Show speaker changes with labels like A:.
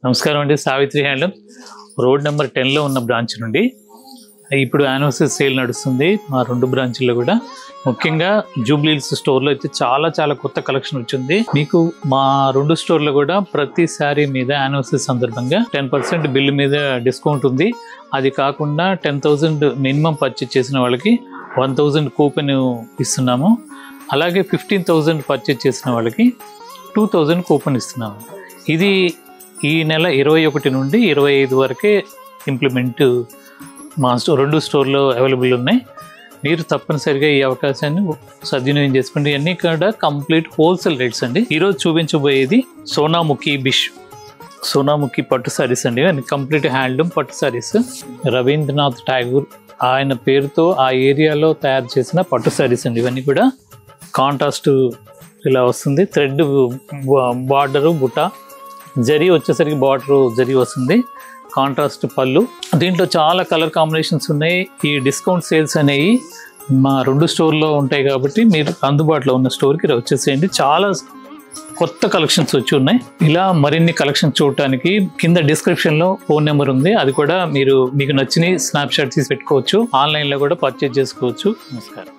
A: నమస్కారం అండి. Savitri handloom road number 10లో ఉన్న బ్రాంచ్ నుండి ఇప్పుడు యానివర్సరీ సేల్ నడుస్తుంది. మా రెండు బ్రాంచ్ల్లో కూడా ముఖ్యంగా జూబ్లీ హిల్స్ స్టోర్లో అయితే చాలా కొత్త కలెక్షన్ వచ్చింది. మీకు మా రెండు స్టోర్లో కూడా ప్రతి శారీ మీద యానివర్సరీ సందర్భంగా 10% బిల్లు మీద డిస్కౌంట్ ఉంది. అది కాకుండా 10,000 మినిమం పర్చేజ్ చేసిన వాళ్ళకి 1,000 కూపన్ ఇస్తున్నాము. అలాగే 15,000 పర్చేజ్ చేసిన వాళ్ళకి 2,000 కూపన్ ఇస్తున్నాము. ఇది ఈ నెల 21 నుండి 25 వరకే ఇంప్లిమెంట్ మా రెండు స్టోర్లో అవైలబుల్ ఉన్నాయి. మీరు తప్పనిసరిగా ఈ అవకాశాన్ని సద్వినియోగం చేసుకోండి. అన్నీ కూడా కంప్లీట్ హోల్సేల్ రేట్స్ అండి. ఈరోజు చూపించబోయేది సోనాముఖి పట్టు శారీస్ అండి. కంప్లీట్ హ్యాండ్లూమ్ పట్టు శారీస్. రవీంద్రనాథ్ ఠాగూర్ ఆయన పేరుతో ఆ ఏరియాలో తయారు చేసిన పట్టు శారీస్ అండి. ఇవన్నీ కూడా కాంట్రాస్ట్ ఇలా వస్తుంది. థ్రెడ్ బార్డరు బుట్ట, జరీ వచ్చేసరికి బార్డర్ జరీ వస్తుంది, కాంట్రాస్ట్ పళ్ళు. దీంట్లో చాలా కలర్ కాంబినేషన్స్ ఉన్నాయి. ఈ డిస్కౌంట్ సేల్స్ అనేవి మా రెండు స్టోర్లో ఉంటాయి కాబట్టి మీరు అందుబాటులో ఉన్న స్టోర్కి వచ్చేసేయండి. చాలా కొత్త కలెక్షన్స్ వచ్చి ఉన్నాయి. ఇలా మరిన్ని కలెక్షన్స్ చూడటానికి కింద డిస్క్రిప్షన్లో ఫోన్ నెంబర్ ఉంది. అది కూడా మీకు నచ్చిన స్నాప్షాట్ తీసి పెట్టుకోవచ్చు. ఆన్లైన్లో కూడా పర్చేజ్ చేసుకోవచ్చు. నమస్కారం.